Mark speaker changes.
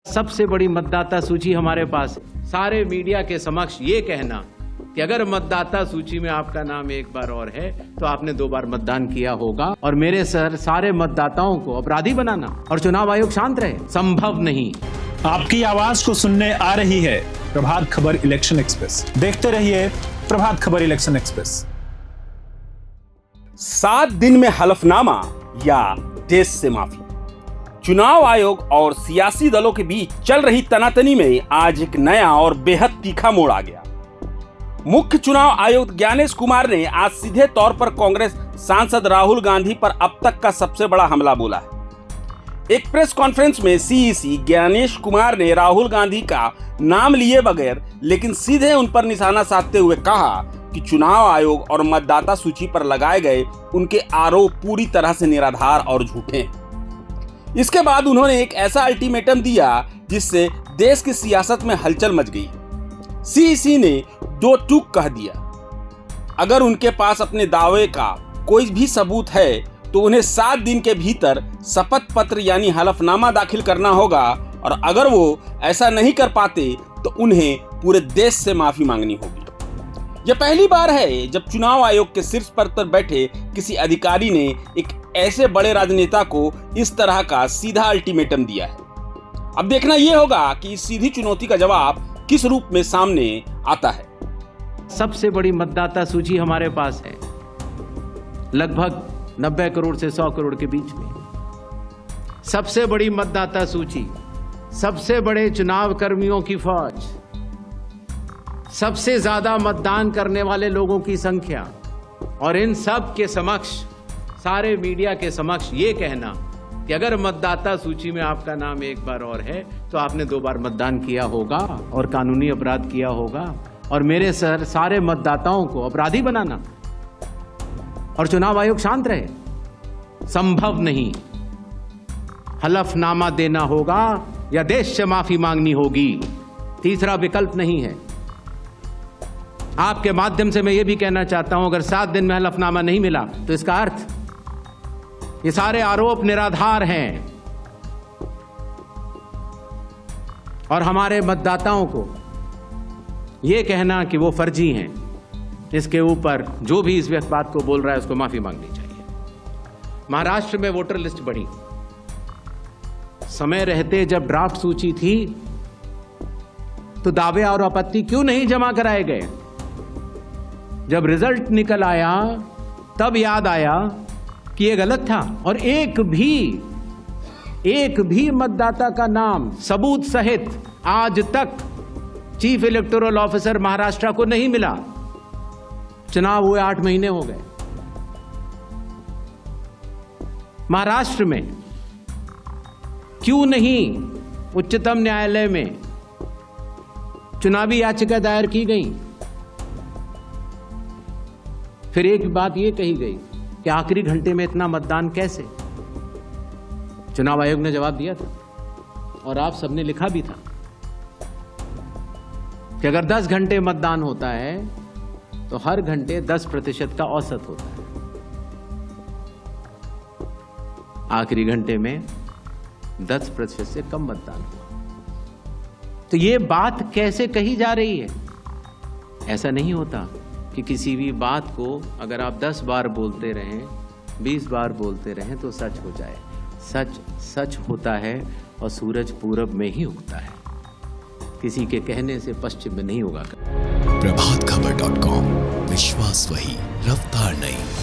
Speaker 1: सबसे बड़ी मतदाता सूची हमारे पास। सारे मीडिया के समक्ष ये कहना कि अगर मतदाता सूची में आपका नाम एक बार और है तो आपने 2 बार मतदान किया होगा, और मेरे सर सारे मतदाताओं को अपराधी बनाना और चुनाव आयोग शांत रहे, संभव नहीं।
Speaker 2: आपकी आवाज को सुनने आ रही है प्रभात खबर इलेक्शन एक्सप्रेस। देखते रहिए प्रभात खबर इलेक्शन एक्सप्रेस।
Speaker 3: 7 दिन में हलफनामा या देश से माफी। चुनाव आयोग और सियासी दलों के बीच चल रही तनातनी में आज एक नया और बेहद तीखा मोड़ आ गया। मुख्य चुनाव आयुक्त ज्ञानेश कुमार ने आज सीधे तौर पर कांग्रेस सांसद राहुल गांधी पर अब तक का सबसे बड़ा हमला बोला है। एक प्रेस कॉन्फ्रेंस में सीईसी ज्ञानेश कुमार ने राहुल गांधी का नाम लिए बगैर लेकिन सीधे उन पर निशाना साधते हुए कहा कि चुनाव आयोग और मतदाता सूची पर लगाए गए उनके आरोप पूरी तरह से निराधार और झूठे हैं। इसके बाद उन्होंने एक ऐसा अल्टीमेटम दिया जिससे देश की सियासत में हलचल मच गई। सीईसी ने 2 टूक कह दिया, अगर उनके पास अपने दावे का कोई भी सबूत है तो उन्हें 7 दिन के भीतर शपथ पत्र यानी हलफनामा दाखिल करना होगा, और अगर वो ऐसा नहीं कर पाते तो उन्हें पूरे देश से माफी मांगनी होगी। यह पहली बार है जब चुनाव आयोग के शीर्ष पद पर बैठे किसी अधिकारी ने एक ऐसे बड़े राजनेता को इस तरह का सीधा अल्टीमेटम दिया है। अब देखना यह होगा कि इस सीधी चुनौती का जवाब किस रूप में सामने आता है।
Speaker 1: सबसे बड़ी मतदाता सूची हमारे पास है, लगभग 90 करोड़ से 100 करोड़ के बीच में। सबसे बड़ी मतदाता सूची, सबसे बड़े चुनाव कर्मियों की फौज, सबसे ज्यादा मतदान करने वाले लोगों की संख्या, और इन सब के समक्ष, सारे मीडिया के समक्ष ये कहना कि अगर मतदाता सूची में आपका नाम एक बार और है तो आपने 2 बार मतदान किया होगा और कानूनी अपराध किया होगा, और मेरे सर सारे मतदाताओं को अपराधी बनाना और चुनाव आयोग शांत रहे, संभव नहीं। हलफनामा देना होगा या देश से माफी मांगनी होगी, तीसरा विकल्प नहीं है। आपके माध्यम से मैं ये भी कहना चाहता हूं, अगर 7 दिन में हलफनामा नहीं मिला तो इसका अर्थ ये सारे आरोप निराधार हैं, और हमारे मतदाताओं को ये कहना कि वो फर्जी हैं, इसके ऊपर जो भी इस बात को बोल रहा है उसको माफी मांगनी चाहिए। महाराष्ट्र में वोटर लिस्ट बढ़ी, समय रहते जब ड्राफ्ट सूची थी तो दावे और आपत्ति क्यों नहीं जमा कराए गए? जब रिजल्ट निकल आया तब याद आया कि ये गलत था, और एक भी मतदाता का नाम सबूत सहित आज तक चीफ इलेक्टोरल ऑफिसर महाराष्ट्र को नहीं मिला। चुनाव हुए 8 महीने हो गए। महाराष्ट्र में क्यों नहीं उच्चतम न्यायालय में चुनावी याचिका दायर की गई? फिर एक बात यह कही गई कि आखिरी घंटे में इतना मतदान कैसे? चुनाव आयोग ने जवाब दिया था, और आप सबने लिखा भी था कि अगर 10 घंटे मतदान होता है तो हर घंटे 10% का औसत होता है। आखिरी घंटे में 10% से कम मतदान हुआ। तो ये बात कैसे कही जा रही है? ऐसा नहीं होता कि किसी भी बात को अगर आप 10 बार बोलते रहें, 20 बार बोलते रहें तो सच हो जाए। सच सच होता है, और सूरज पूरब में ही उगता है, किसी के कहने से पश्चिम में नहीं उगा।
Speaker 4: प्रभातखबर.com, विश्वास वही, रफ्तार नहीं।